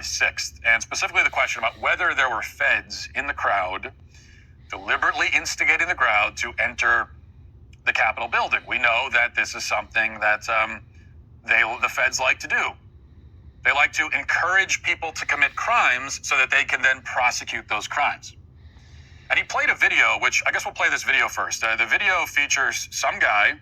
6th, and specifically the question about whether there were feds in the crowd deliberately instigating the crowd to enter the Capitol building. We know that this is something that the feds like to do. They like to encourage people to commit crimes so that they can then prosecute those crimes. And he played a video, which I guess we'll play this video first. The video features some guy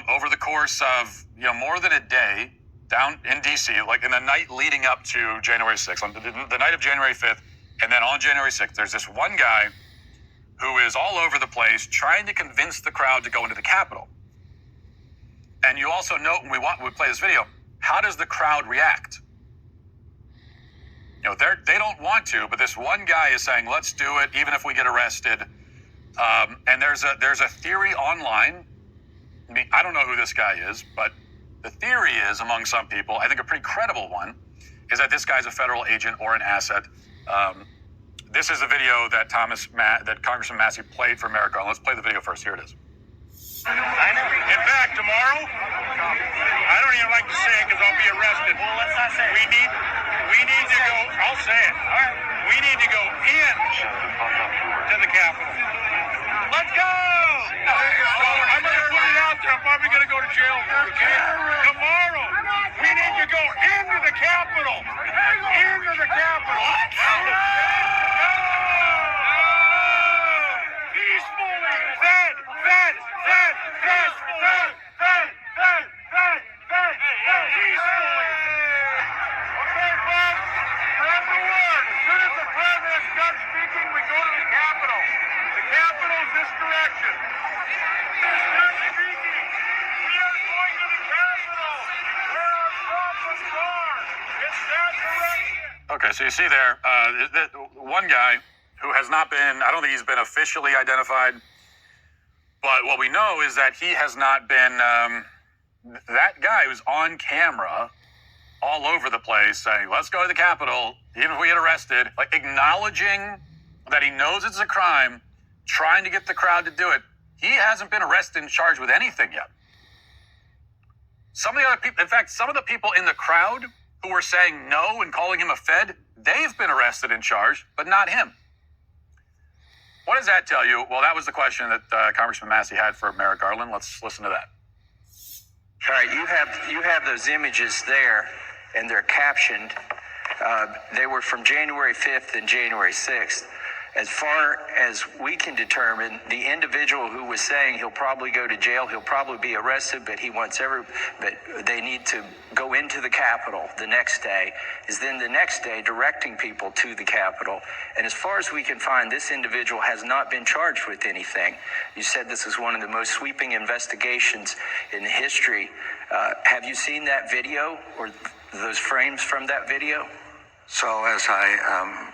over the course of more than a day down in D.C., like in the night leading up to January 6th, on the night of January 5th, and then on January 6th, there's this one guy who is all over the place trying to convince the crowd to go into the Capitol. And you also note when we play this video, how does the crowd react? They don't want to, but this one guy is saying, let's do it, even if we get arrested. And there's a theory online. I mean, I don't know who this guy is, but the theory is, among some people, I think a pretty credible one, is that this guy's a federal agent or an asset. This is a video that Congressman Massey played for Merrick Garland. Let's play the video first. Here it is. In fact, tomorrow, I don't even like to say it because I'll be arrested. Well, let's not say it. We need to go, I'll say it. All right. We need to go in to the Capitol. Let's go! So I'm going to put it out there. I'm probably going to go to jail for it, okay? Tomorrow, we need to go into the Capitol. Into the Capitol. Peacefully. Fed. Peacefully. Okay, folks. Spread the word. As soon as the president's done speaking, we go to the Capitol. The Capitol's this direction. He's done speaking. We are going to the Capitol. Where our problems are. It's that direction. Okay, so you see there, one guy who has not been, I don't think he's been officially identified, but what we know is that he has not been, that guy who's on camera all over the place saying, let's go to the Capitol, even if we get arrested, like acknowledging that he knows it's a crime, trying to get the crowd to do it. He hasn't been arrested and charged with anything yet. Some of the other people, in fact, some of the people in the crowd who were saying no and calling him a Fed, they've been arrested and charged, but not him. What does that tell you? Well, that was the question that Congressman Massey had for Merrick Garland. Let's listen to that. All right, you have those images there, and they're captioned. They were from January 5th and January 6th. As far as we can determine, the individual who was saying he'll probably go to jail, he'll probably be arrested, but they need to go into the Capitol the next day, is then the next day directing people to the Capitol. And as far as we can find, this individual has not been charged with anything. You said this is one of the most sweeping investigations in history. Have you seen that video or those frames from that video? So as I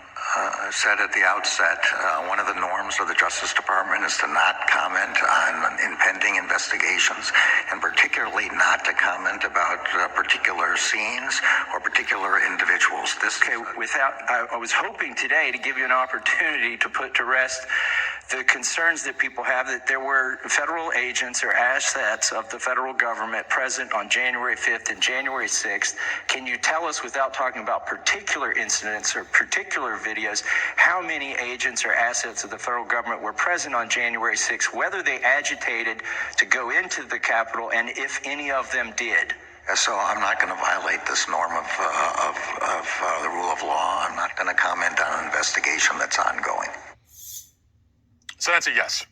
said at the outset, one of the norms of the Justice Department is to not comment on impending investigations, and particularly not to comment about particular scenes or particular individuals. I was hoping today to give you an opportunity to put to rest the concerns that people have that there were federal agents or assets of the federal government present on January 5th and January 6th. Can you tell us, without talking about particular incidents or particular videos, how many agents or assets of the federal government were present on January 6th, whether they agitated to go into the Capitol, and if any of them did? So I'm not going to violate this norm of the rule of law. I'm not going to comment on an investigation that's ongoing. So that's a yes.